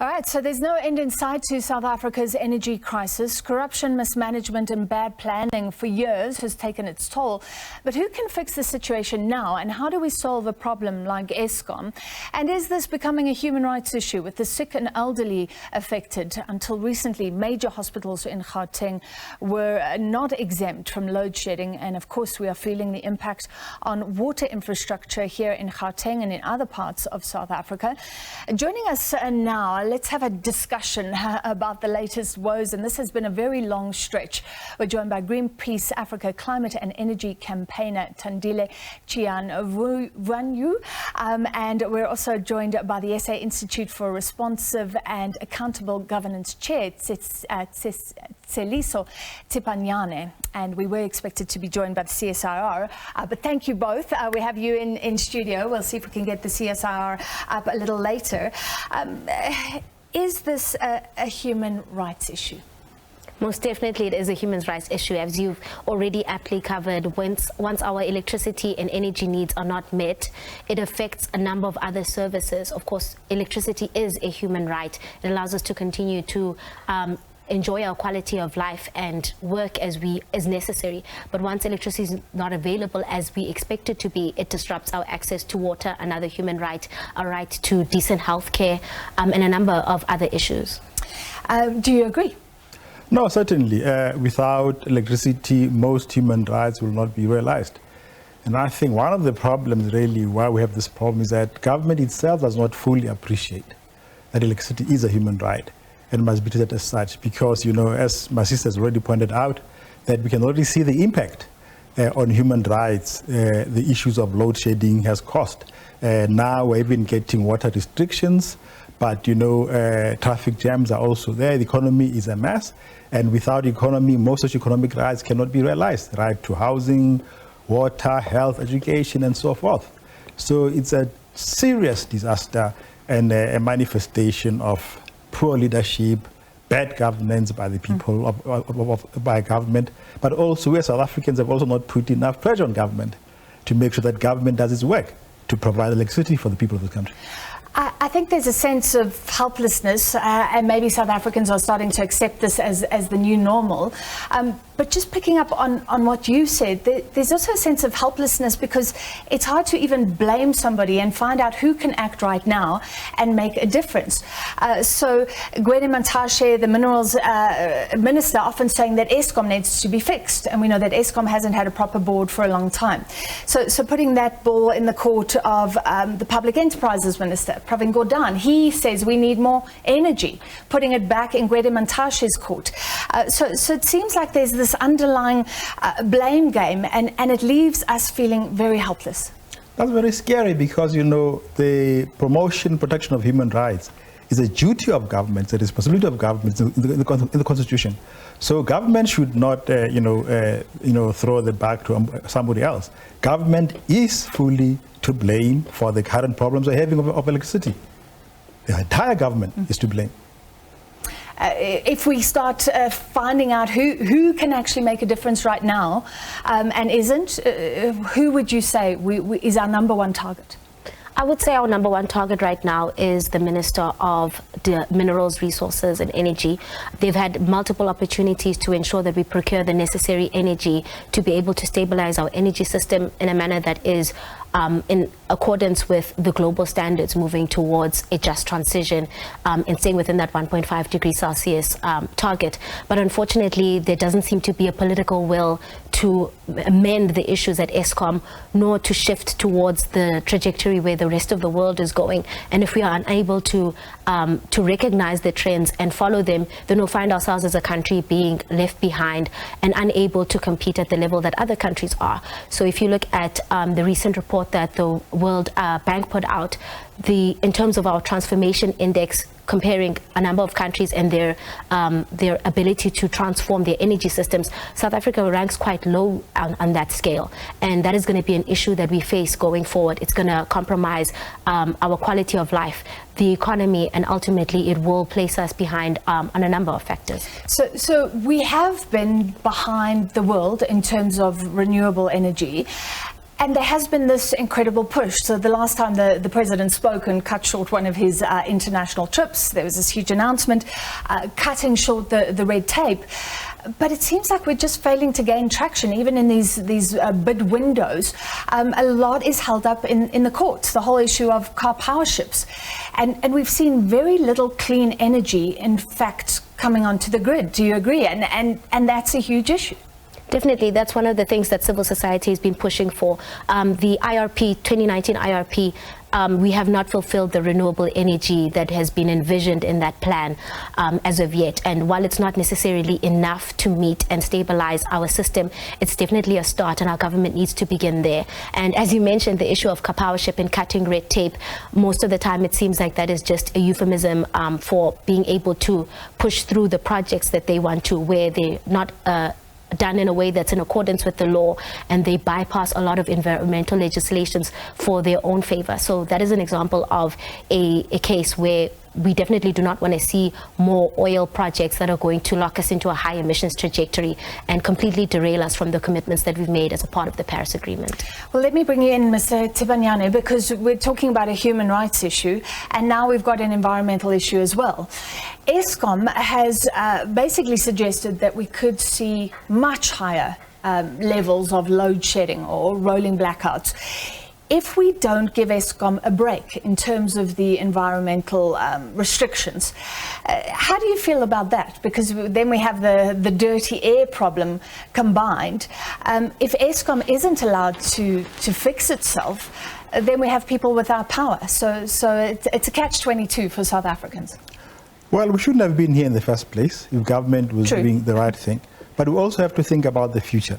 All right, so there's no end in sight to South Africa's energy crisis. Corruption, mismanagement and bad planning for years has taken its toll. But who can fix the situation now, and how do we solve a problem like Eskom? And is this becoming a human rights issue with the sick and elderly affected? Until recently, major hospitals in Gauteng were not exempt from load shedding. And of course, we are feeling the impact on water infrastructure here in Gauteng and in other parts of South Africa. Joining us now, let's have a discussion about the latest woes, and this has been a very long stretch. We're joined by Greenpeace Africa climate and energy campaigner Thandile Chinyavanhu, and we're also joined by the SA Institute for Responsive and Accountable Governance Chair, Tseliso Thipanyane, and we were expected to be joined by the CSIR, but thank you both. We have you in studio. We'll see if we can get the CSIR up a little later. Is this a human rights issue? Most definitely it is a human rights issue, as you've already aptly covered. Once our electricity and energy needs are not met, it affects a number of other services. Of course, electricity is a human right. It allows us to continue to enjoy our quality of life and work as necessary. But once electricity is not available as we expect it to be, it disrupts our access to water, another human right, a right to decent health care, and a number of other issues. Do you agree? No, certainly. Without electricity, most human rights will not be realized. And I think one of the problems really why we have this problem is that government itself does not fully appreciate that electricity is a human right and must be treated as such, because, you know, as my sister has already pointed out, that we can already see the impact on human rights the issues of load shedding has caused. Now we're even getting water restrictions, but, you know, traffic jams are also there. The economy is a mess, and without economy, most socioeconomic rights cannot be realized. Right to housing, water, health, education, and so forth. So it's a serious disaster and a manifestation of poor leadership, bad governance by the people, by government, but also we as South Africans have also not put enough pressure on government to make sure that government does its work to provide electricity for the people of the country. I think there's a sense of helplessness, and maybe South Africans are starting to accept this as the new normal. But just picking up on what you said, there's also a sense of helplessness because it's hard to even blame somebody and find out who can act right now and make a difference. So Greenpeace, the minerals minister, often saying that Eskom needs to be fixed, and we know that Eskom hasn't had a proper board for a long time. So putting that ball in the court of the public enterprises minister, Pravin Gordhan, he says we need more energy, putting it back in Greenpeace's court. So it seems like there's this underlying blame game, and it leaves us feeling very helpless. That's very scary because, you know, the protection of human rights is a duty of governments, a responsibility of governments in the Constitution. So government should not, throw the back to somebody else. Government is fully to blame for the current problems we're having of electricity. The entire government is to blame. If we start finding out who can actually make a difference right now and isn't, who would you say is our number one target? I would say our number one target right now is the Minister of the Minerals, Resources and Energy. They've had multiple opportunities to ensure that we procure the necessary energy to be able to stabilize our energy system in a manner that is in accordance with the global standards, moving towards a just transition and staying within that 1.5 degrees Celsius target. But unfortunately, there doesn't seem to be a political will to amend the issues at Eskom, nor to shift towards the trajectory where the rest of the world is going. And if we are unable to recognize the trends and follow them, then we'll find ourselves as a country being left behind and unable to compete at the level that other countries are. So if you look at the recent report that the World Bank put out, in terms of our transformation index, comparing a number of countries and their ability to transform their energy systems, South Africa ranks quite low on that scale, and that is going to be an issue that we face going forward. It's going to compromise our quality of life, the economy, and ultimately it will place us behind on a number of factors. So we have been behind the world in terms of renewable energy. And there has been this incredible push. So the last time the president spoke and cut short one of his international trips, there was this huge announcement cutting short the red tape. But it seems like we're just failing to gain traction, even in these bid windows. A lot is held up in the courts, the whole issue of car power ships. And we've seen very little clean energy, in fact, coming onto the grid. Do you agree? And that's a huge issue. Definitely, that's one of the things that civil society has been pushing for. The IRP, 2019 IRP, we have not fulfilled the renewable energy that has been envisioned in that plan as of yet. And while it's not necessarily enough to meet and stabilize our system, it's definitely a start, and our government needs to begin there. And as you mentioned, the issue of powership and cutting red tape, most of the time it seems like that is just a euphemism for being able to push through the projects that they want to, where they're not done in a way that's in accordance with the law, and they bypass a lot of environmental legislations for their own favor. So that is an example of a case where we definitely do not want to see more oil projects that are going to lock us into a high emissions trajectory and completely derail us from the commitments that we've made as a part of the Paris Agreement. Well, let me bring you in, Mr. Thipanyane, because we're talking about a human rights issue, and now we've got an environmental issue as well. Eskom has basically suggested that we could see much higher levels of load shedding or rolling blackouts if we don't give Eskom a break in terms of the environmental restrictions. How do you feel about that? Because then we have the dirty air problem combined. If Eskom isn't allowed to fix itself, then we have people without power. So it's a catch-22 for South Africans. Well, we shouldn't have been here in the first place if government was doing the right thing. But we also have to think about the future.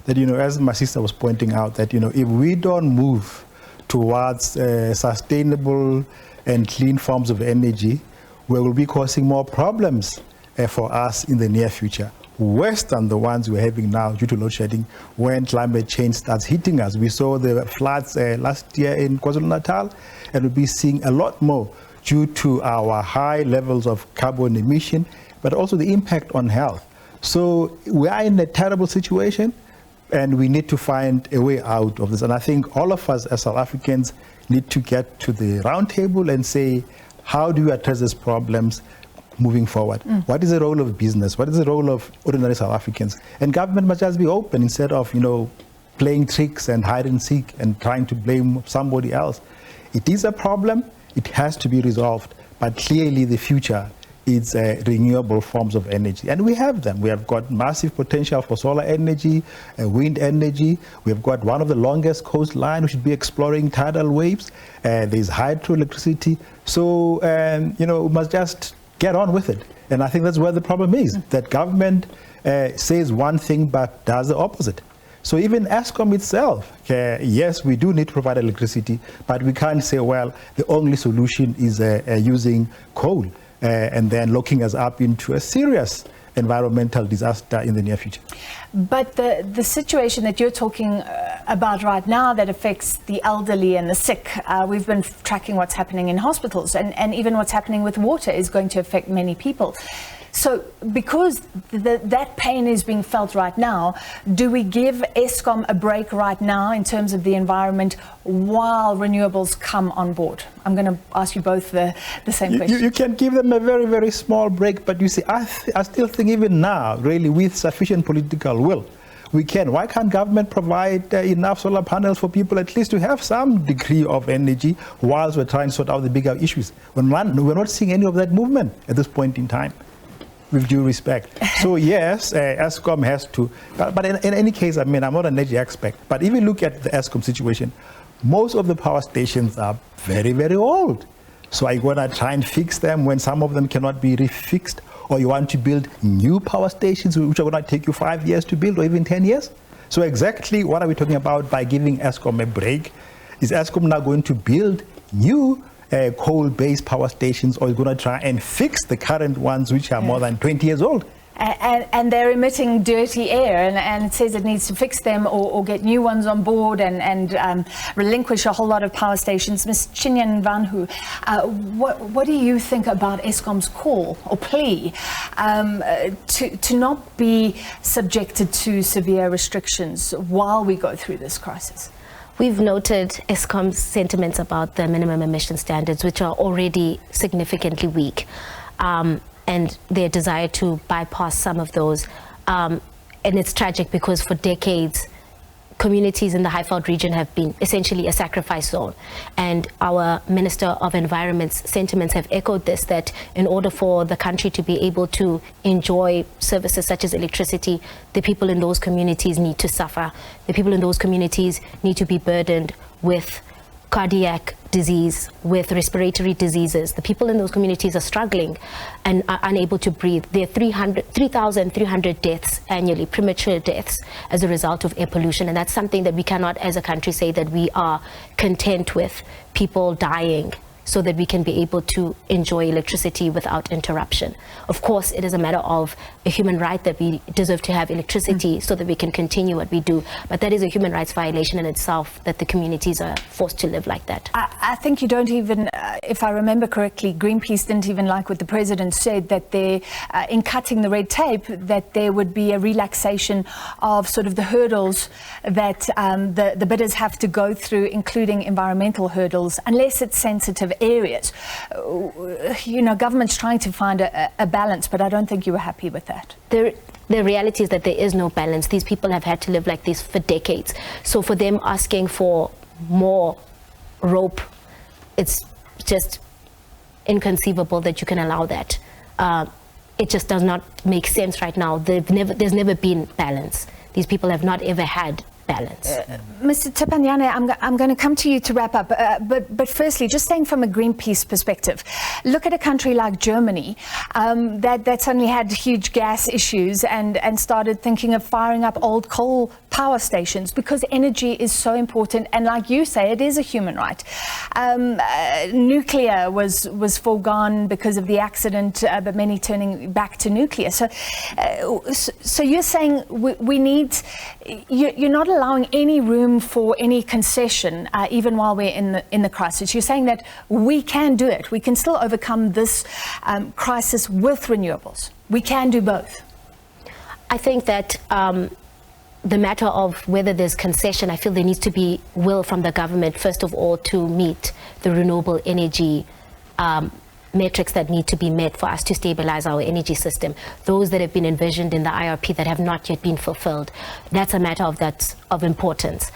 That, as my sister was pointing out, that, if we don't move towards sustainable and clean forms of energy, we will be causing more problems for us in the near future, worse than the ones we're having now due to load shedding when climate change starts hitting us. We saw the floods last year in KwaZulu-Natal, and we'll be seeing a lot more due to our high levels of carbon emission, but also the impact on health. So we are in a terrible situation, and we need to find a way out of this. And I think all of us as South Africans need to get to the round table and say, how do you address these problems moving forward? What is the role of business? What is the role of ordinary South Africans? And government must just be open instead of, playing tricks and hide and seek and trying to blame somebody else. It is a problem. It has to be resolved. But clearly the future is renewable forms of energy. And we have them. We have got massive potential for solar energy, wind energy. We have got one of the longest coastlines. We should be exploring tidal waves. There's hydroelectricity. So, we must just get on with it. And I think that's where the problem is, that government says one thing but does the opposite. So even Eskom itself, yes, we do need to provide electricity, but we can't say, well, the only solution is using coal. And then locking us up into a serious environmental disaster in the near future. But the situation that you're talking about right now that affects the elderly and the sick, we've been tracking what's happening in hospitals, and even what's happening with water is going to affect many people. So because that pain is being felt right now, do we give Eskom a break right now in terms of the environment while renewables come on board? I'm going to ask you both the same question. You can give them a very, very small break, but you see, I still think even now, really, with sufficient political will, we can. Why can't government provide enough solar panels for people at least to have some degree of energy whilst we're trying to sort out the bigger issues? We're not seeing any of that movement at this point in time, with due respect. So yes, Eskom has to, but in any case, I'm not an energy expert, but if you look at the Eskom situation, most of the power stations are very, very old. So are you going to try and fix them when some of them cannot be refixed? Or you want to build new power stations which are going to take you 5 years to build, or even 10 years? So exactly what are we talking about by giving Eskom a break? Is Eskom now going to build new coal-based power stations, or is going to try and fix the current ones which are more than 20 years old? And they're emitting dirty air, and it says it needs to fix them or get new ones on board and relinquish a whole lot of power stations. Ms. Chinyavanhu, what do you think about Eskom's call or plea to not be subjected to severe restrictions while we go through this crisis? We've noted Eskom's sentiments about the minimum emission standards, which are already significantly weak, and their desire to bypass some of those. And it's tragic because for decades, communities in the Highveld region have been essentially a sacrifice zone. And our Minister of Environment's sentiments have echoed this, that in order for the country to be able to enjoy services such as electricity, the people in those communities need to suffer. The people in those communities need to be burdened with cardiac disease, with respiratory diseases. The people in those communities are struggling and are unable to breathe. There are 3,300 deaths annually, premature deaths, as a result of air pollution. And that's something that we cannot, as a country, say that we are content with people dying so that we can be able to enjoy electricity without interruption. Of course, it is a matter of a human right that we deserve to have electricity so that we can continue what we do. But that is a human rights violation in itself, that the communities are forced to live like that. I think you don't even, if I remember correctly, Greenpeace didn't even like what the president said, that they, in cutting the red tape, that there would be a relaxation of sort of the hurdles that the bidders have to go through, including environmental hurdles, unless it's sensitive areas. You know, government's trying to find a balance, but I don't think you were happy with that. The reality is that there is no balance. These people have had to live like this for decades. So for them asking for more rope, it's just inconceivable that you can allow that. It just does not make sense right now. There's never been balance. These people have not ever had balance. Mr. Thipanyane, I'm going to come to you to wrap up, but firstly, just saying from a Greenpeace perspective, look at a country like Germany that suddenly had huge gas issues and started thinking of firing up old coal power stations because energy is so important, and like you say, it is a human right. Nuclear was foregone because of the accident, but many turning back to nuclear. So you're saying we need, you're not allowing any room for any concession, even while we're in the crisis. You're saying that we can do it. We can still overcome this crisis with renewables. We can do both. I think that the matter of whether there's concession, I feel there needs to be will from the government, first of all, to meet the renewable energy metrics that need to be met for us to stabilize our energy system. Those that have been envisioned in the IRP that have not yet been fulfilled, that's a matter of importance.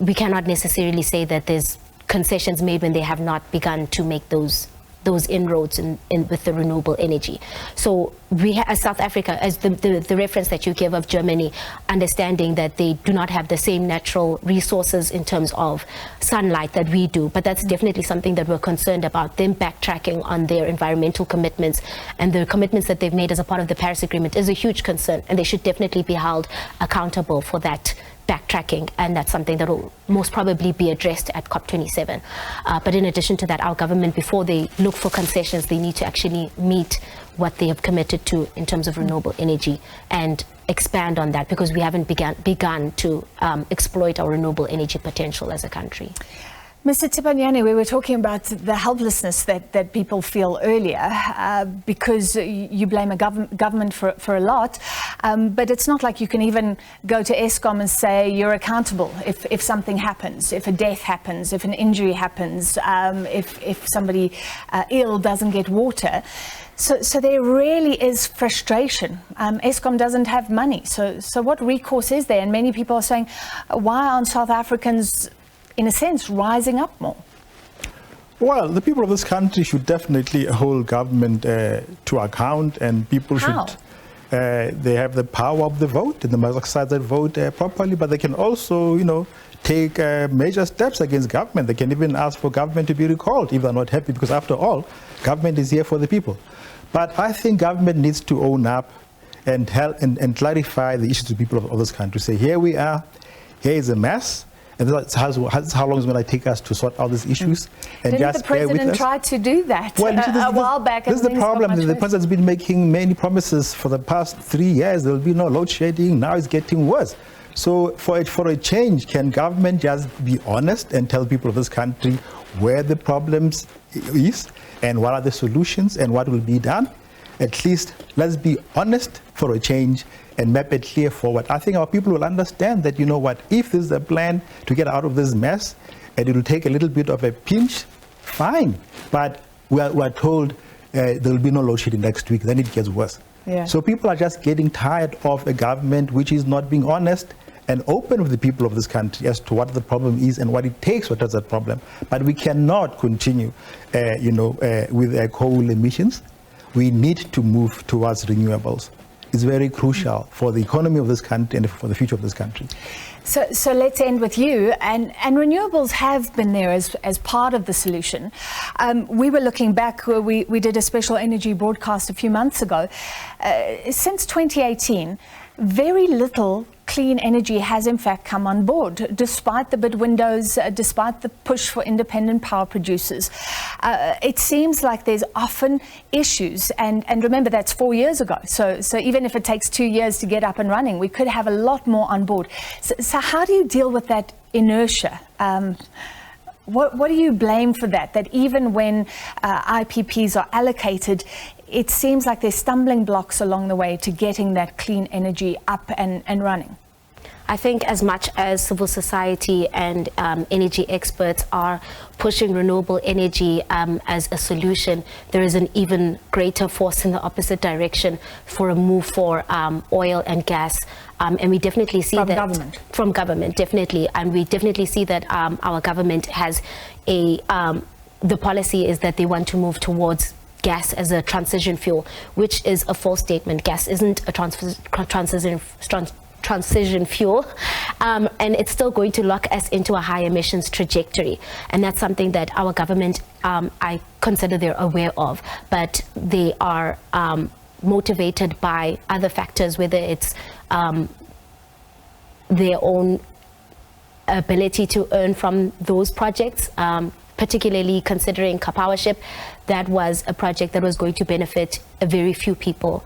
We cannot necessarily say that there's concessions made when they have not begun to make those inroads with the renewable energy. So we, as South Africa, as the reference that you give of Germany, understanding that they do not have the same natural resources in terms of sunlight that we do, but that's definitely something that we're concerned about, them backtracking on their environmental commitments, and the commitments that they've made as a part of the Paris Agreement is a huge concern, and they should definitely be held accountable for that backtracking, and that's something that will most probably be addressed at COP27. But in addition to that, our government, before they look for concessions, they need to actually meet what they have committed to in terms of renewable energy and expand on that, because we haven't begun to exploit our renewable energy potential as a country. Mr. Thipanyane, we were talking about the helplessness that people feel earlier because you blame a government for a lot, but it's not like you can even go to Eskom and say you're accountable if something happens, if a death happens, if an injury happens, if somebody ill doesn't get water. So there really is frustration. Eskom doesn't have money. So what recourse is there? And many people are saying, why aren't South Africans, in a sense, rising up more? Well, the people of this country should definitely hold government to account, and people How? should, they have the power of the vote, and they must exercise that vote properly, but they can also, take major steps against government. They can even ask for government to be recalled if they're not happy, because after all, government is here for the people. But I think government needs to own up and help and clarify the issues to people of this country. Say, here we are, here is a mess, and that's how long it's going to take us to sort out these issues. And Didn't just the president try to do that a while back? This is the problem. The president's been making many promises for the past 3 years. There will be no load shedding. Now it's getting worse. So for a change, can government just be honest and tell people of this country where the problems is and what are the solutions and what will be done? at least let's be honest for a change and map a clear forward. I think our people will understand that, you know what, if this is a plan to get out of this mess, and it will take a little bit of a pinch, fine. But we are told there will be no load shedding next week, then it gets worse. Yeah. So people are just getting tired of a government which is not being honest and open with the people of this country as to what the problem is and what it takes to address that problem. But we cannot continue, with coal emissions. We need to move towards renewables. It's very crucial for the economy of this country and for the future of this country. So let's end with you. And renewables have been there as part of the solution. We were looking back, we did a special energy broadcast a few months ago. Since 2018, very little clean energy has in fact come on board, despite the bid windows, despite the push for independent power producers. It seems like there's often issues, and remember that's 4 years ago. So even if it takes 2 years to get up and running, we could have a lot more on board. So how do you deal with that inertia? What do you blame for that? That even when IPPs are allocated, it seems like there's stumbling blocks along the way to getting that clean energy up and running. I think as much as civil society and energy experts are pushing renewable energy as a solution, there is an even greater force in the opposite direction for a move for oil and gas. And we definitely see that from government, definitely. And we definitely see that our government has the policy is that they want to move towards gas as a transition fuel, which is a false statement. Gas isn't a transition fuel, and it's still going to lock us into a high emissions trajectory. And that's something that our government, I consider they're aware of, but they are motivated by other factors, whether it's their own ability to earn from those projects, particularly considering Kapowership. That was a project that was going to benefit a very few people,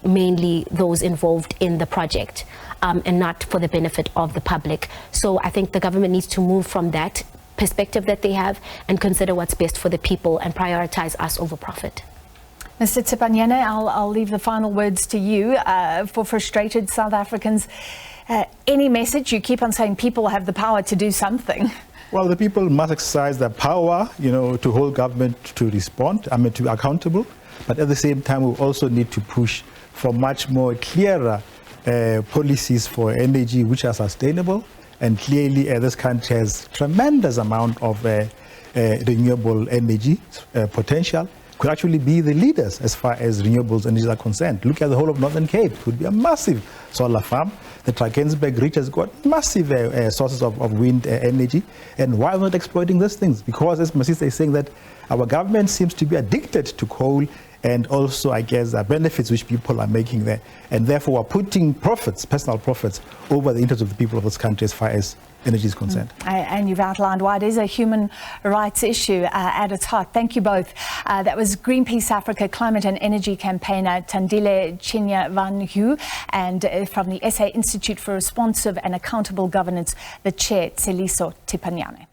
mainly those involved in the project, and not for the benefit of the public. So I think the government needs to move from that perspective that they have and consider what's best for the people and prioritize us over profit. Mr. Thipanyane, I'll leave the final words to you. For frustrated South Africans, any message? You keep on saying people have the power to do something. Well, the people must exercise their power, to hold government to respond, to be accountable. But at the same time, we also need to push for much more clearer policies for energy which are sustainable. And clearly, this country has tremendous amount of renewable energy potential. Could actually be the leaders as far as renewables energies are concerned. Look at the whole of Northern Cape. It could be a massive solar farm. The Drakensberg Reach has got massive sources of wind energy. And why not exploiting these things? Because, as my sister is saying, that our government seems to be addicted to coal and also, I guess, the benefits which people are making there. And therefore, are putting profits, personal profits, over the interests of the people of this country as far as energy is concerned. And you've outlined why it is a human rights issue at its heart. Thank you both. That was Greenpeace Africa Climate and Energy campaigner Thandile Chinyavanhu, and from the SA Institute for Responsive and Accountable Governance, the chair, Tseliso Thipanyane.